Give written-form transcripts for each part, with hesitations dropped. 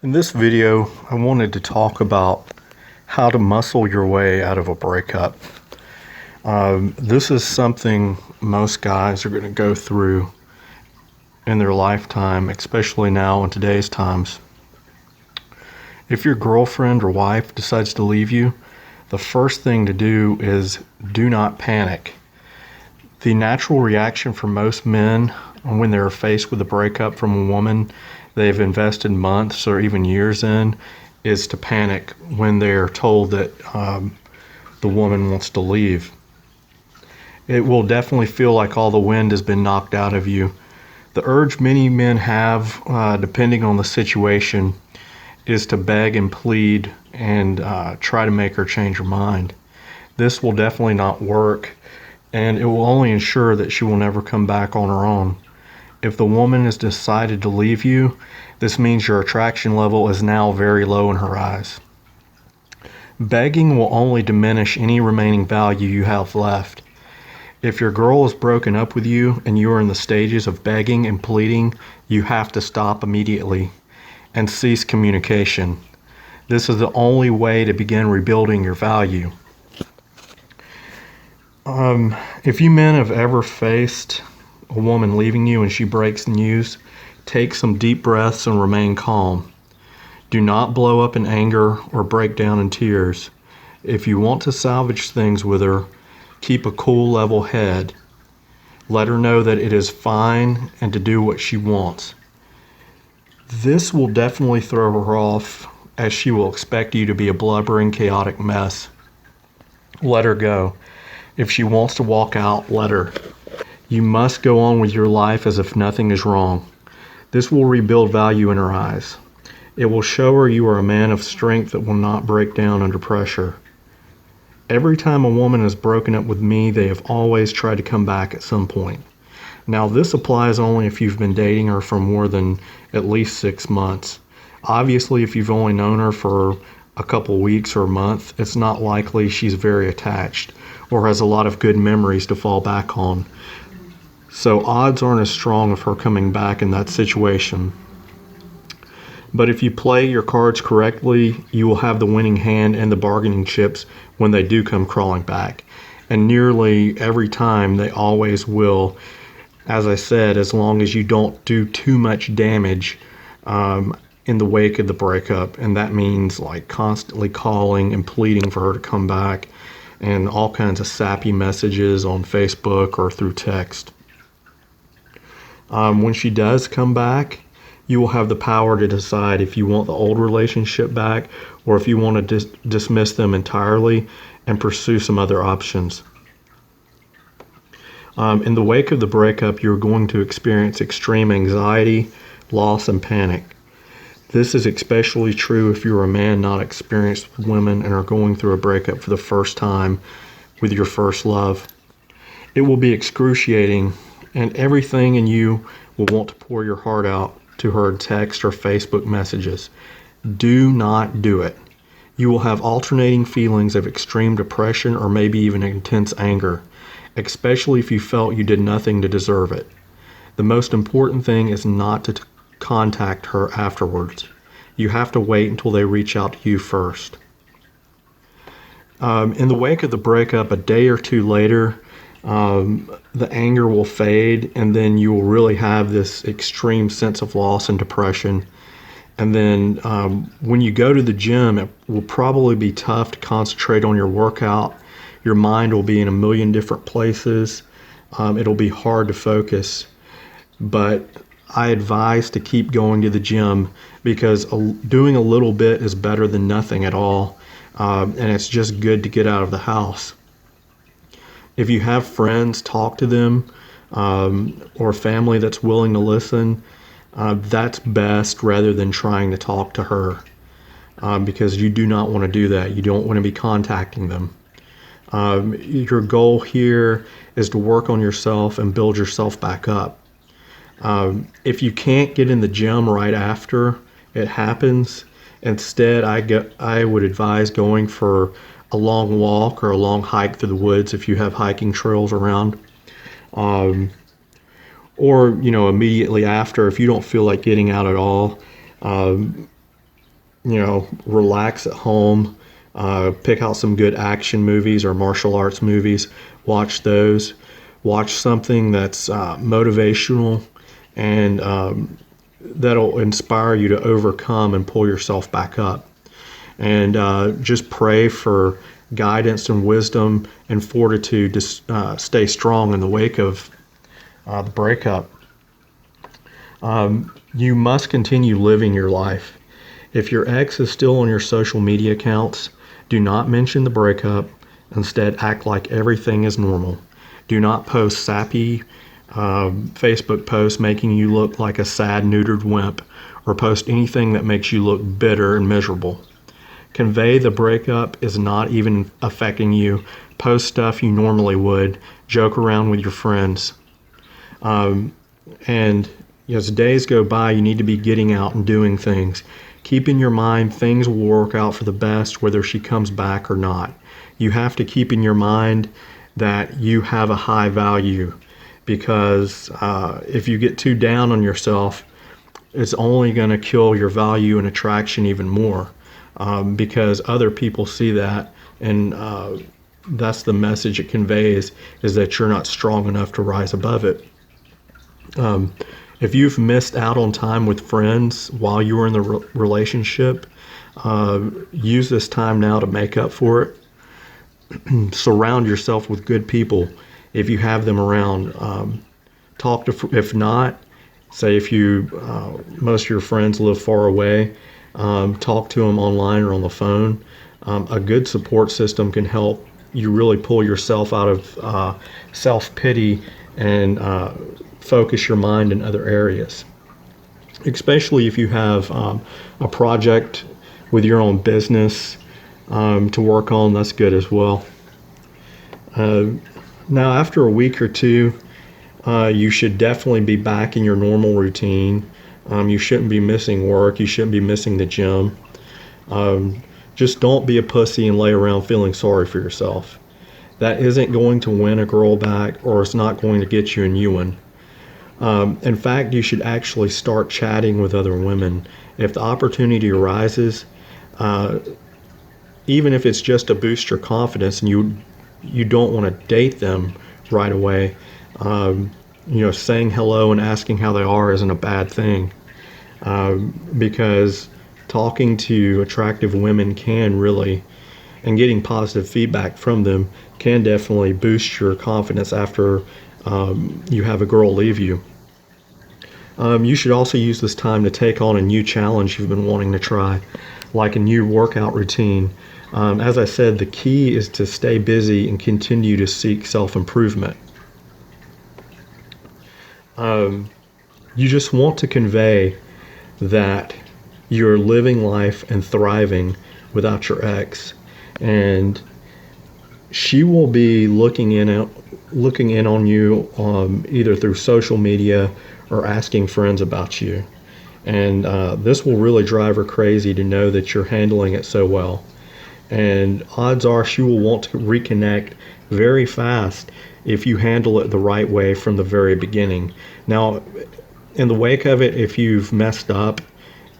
In this video, I wanted to talk about how to muscle your way out of a breakup. This is something most guys are going to go through in their lifetime, especially now in today's times. If your girlfriend or wife decides to leave you, the first thing to do is do not panic. The natural reaction for most men when they're faced with a breakup from a woman they've invested months or even years in is to panic when they're told that the woman wants to leave. It will definitely feel like all the wind has been knocked out of you. The urge many men have, depending on the situation, is to beg and plead and try to make her change her mind. This will definitely not work, and it will only ensure that she will never come back on her own. If the woman has decided to leave you, this means your attraction level is now very low in her eyes. Begging will only diminish any remaining value you have left. If your girl is broken up with you and you are in the stages of begging and pleading, you have to stop immediately and cease communication. This is the only way to begin rebuilding your value. If you men have ever faced a woman leaving you and she breaks the news, take some deep breaths and remain calm. Do not blow up in anger or break down in tears. If you want to salvage things with her, keep a cool, level head. Let her know that it is fine and to do what she wants. This will definitely throw her off, as she will expect you to be a blubbering, chaotic mess. Let her go. If she wants to walk out, let her. You must go on with your life as if nothing is wrong. This will rebuild value in her eyes. It will show her you are a man of strength that will not break down under pressure. Every time a woman has broken up with me, they have always tried to come back at some point. Now, this applies only if you've been dating her for more than at least 6 months. Obviously, if you've only known her for a couple weeks or a month, it's not likely she's very attached or has a lot of good memories to fall back on. So odds aren't as strong of her coming back in that situation. But if you play your cards correctly, you will have the winning hand and the bargaining chips when they do come crawling back. And nearly every time they always will, as I said, as long as you don't do too much damage in the wake of the breakup. And that means like constantly calling and pleading for her to come back and all kinds of sappy messages on Facebook or through text. When she does come back, you will have the power to decide if you want the old relationship back or if you want to dismiss them entirely and pursue some other options. In the wake of the breakup, you're going to experience extreme anxiety, loss, and panic. This is especially true if you're a man not experienced with women and are going through a breakup for the first time with your first love. It will be excruciating, and everything in you will want to pour your heart out to her in text or Facebook messages. Do not do it. You will have alternating feelings of extreme depression or maybe even intense anger, especially if you felt you did nothing to deserve it. The most important thing is not to contact her afterwards. You have to wait until they reach out to you first. In the wake of the breakup, a day or two later, the anger will fade, and then you will really have this extreme sense of loss and depression. And then when you go to the gym, it will probably be tough to concentrate on your workout. Your mind will be in a million different places. It'll be hard to focus. But I advise to keep going to the gym because doing a little bit is better than nothing at all. And it's just good to get out of the house. If you have friends, talk to them, or family that's willing to listen. That's best rather than trying to talk to her, because you do not want to do that. You don't want to be contacting them. Your goal here is to work on yourself and build yourself back up. If you can't get in the gym right after it happens, instead I would advise going for a long walk or a long hike through the woods if you have hiking trails around. Or immediately after, if you don't feel like getting out at all, relax at home, pick out some good action movies or martial arts movies, watch those, watch something that's motivational and that'll inspire you to overcome and pull yourself back up. And just pray for guidance and wisdom and fortitude to stay strong in the wake of the breakup. You must continue living your life. If your ex is still on your social media accounts, do not mention the breakup. Instead, act like everything is normal. Do not post sappy Facebook posts making you look like a sad, neutered wimp, or post anything that makes you look bitter and miserable. Convey the breakup is not even affecting you. Post stuff you normally would. Joke around with your friends. And as days go by, you need to be getting out and doing things. Keep in your mind things will work out for the best whether she comes back or not. You have to keep in your mind that you have a high value, because if you get too down on yourself, it's only going to kill your value and attraction even more, because other people see that, and that's the message it conveys, is that you're not strong enough to rise above it. If you've missed out on time with friends while you were in the relationship, use this time now to make up for it. Surround yourself with good people if you have them around. Talk to, if not, say if you most of your friends live far away, talk to them online or on the phone. A good support system can help you really pull yourself out of self-pity and focus your mind in other areas. Especially if you have a project with your own business to work on, that's good as well. Now, after a week or two, you should definitely be back in your normal routine. You shouldn't be missing work. You shouldn't be missing the gym. Just don't be a pussy and lay around feeling sorry for yourself. That isn't going to win a girl back, or it's not going to get you a new one. In fact, you should actually start chatting with other women. If the opportunity arises, even if it's just to boost your confidence and you don't want to date them right away, saying hello and asking how they are isn't a bad thing, because talking to attractive women can really, and getting positive feedback from them can definitely boost your confidence after you have a girl leave you. You should also use this time to take on a new challenge you've been wanting to try, like a new workout routine. As I said, the key is to stay busy and continue to seek self-improvement. You just want to convey that you're living life and thriving without your ex, and she will be looking in on you either through social media or asking friends about you. And this will really drive her crazy to know that you're handling it so well. And odds are she will want to reconnect very fast if you handle it the right way from the very beginning. Now, in the wake of it, if you've messed up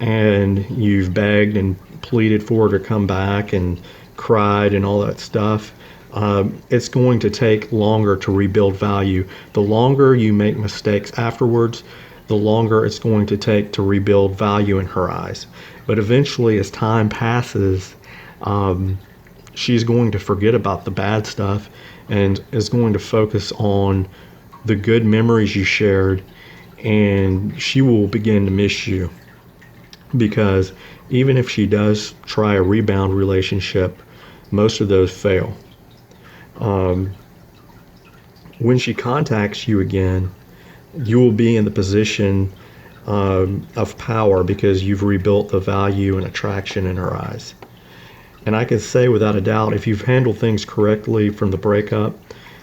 and you've begged and pleaded for her to come back and cried and all that stuff, it's going to take longer to rebuild value. The longer you make mistakes afterwards, the longer it's going to take to rebuild value in her eyes. But eventually, as time passes, she's going to forget about the bad stuff and is going to focus on the good memories you shared, and she will begin to miss you. Because even if she does try a rebound relationship, most of those fail. When she contacts you again, you will be in the position of power because you've rebuilt the value and attraction in her eyes. And I can say without a doubt, if you've handled things correctly from the breakup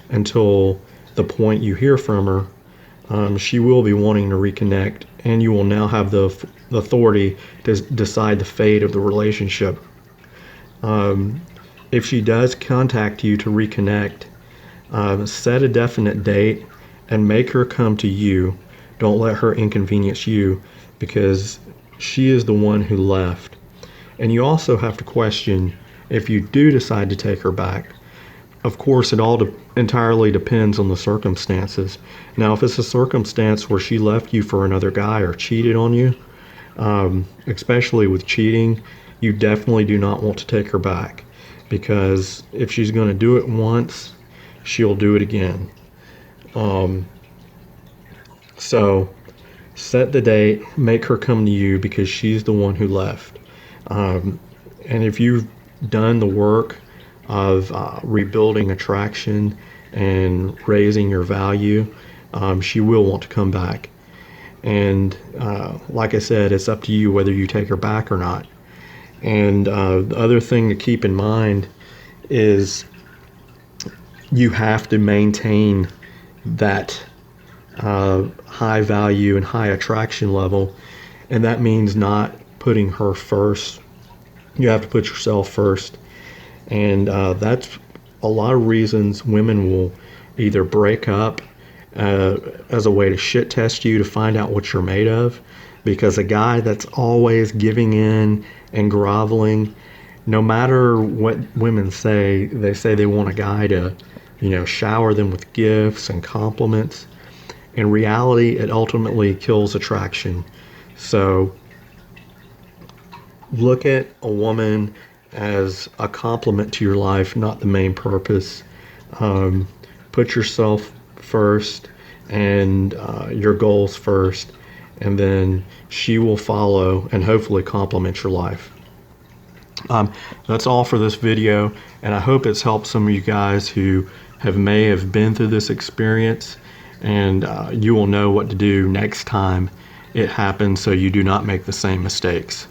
until the point you hear from her, she will be wanting to reconnect, and you will now have the authority to decide the fate of the relationship. If she does contact you to reconnect, set a definite date and make her come to you. Don't let her inconvenience you, because she is the one who left. And you also have to question if you do decide to take her back. Of course, it all entirely depends on the circumstances. Now, if it's a circumstance where she left you for another guy or cheated on you, especially with cheating, you definitely do not want to take her back, because if she's going to do it once, she'll do it again. So set the date, make her come to you because she's the one who left. And if you've done the work of rebuilding attraction and raising your value, she will want to come back. And like I said, it's up to you whether you take her back or not. And the other thing to keep in mind is you have to maintain that high value and high attraction level. And that means not putting her first. You have to put yourself first. And that's a lot of reasons women will either break up as a way to shit test you to find out what you're made of. Because a guy that's always giving in and groveling, no matter what women say, they say they want a guy to, shower them with gifts and compliments. In reality, it ultimately kills attraction. So look at a woman as a complement to your life, not the main purpose. Put yourself first and your goals first, and then she will follow and hopefully complement your life. That's all for this video, and I hope it's helped some of you guys who may have been through this experience, and you will know what to do next time it happens so you do not make the same mistakes.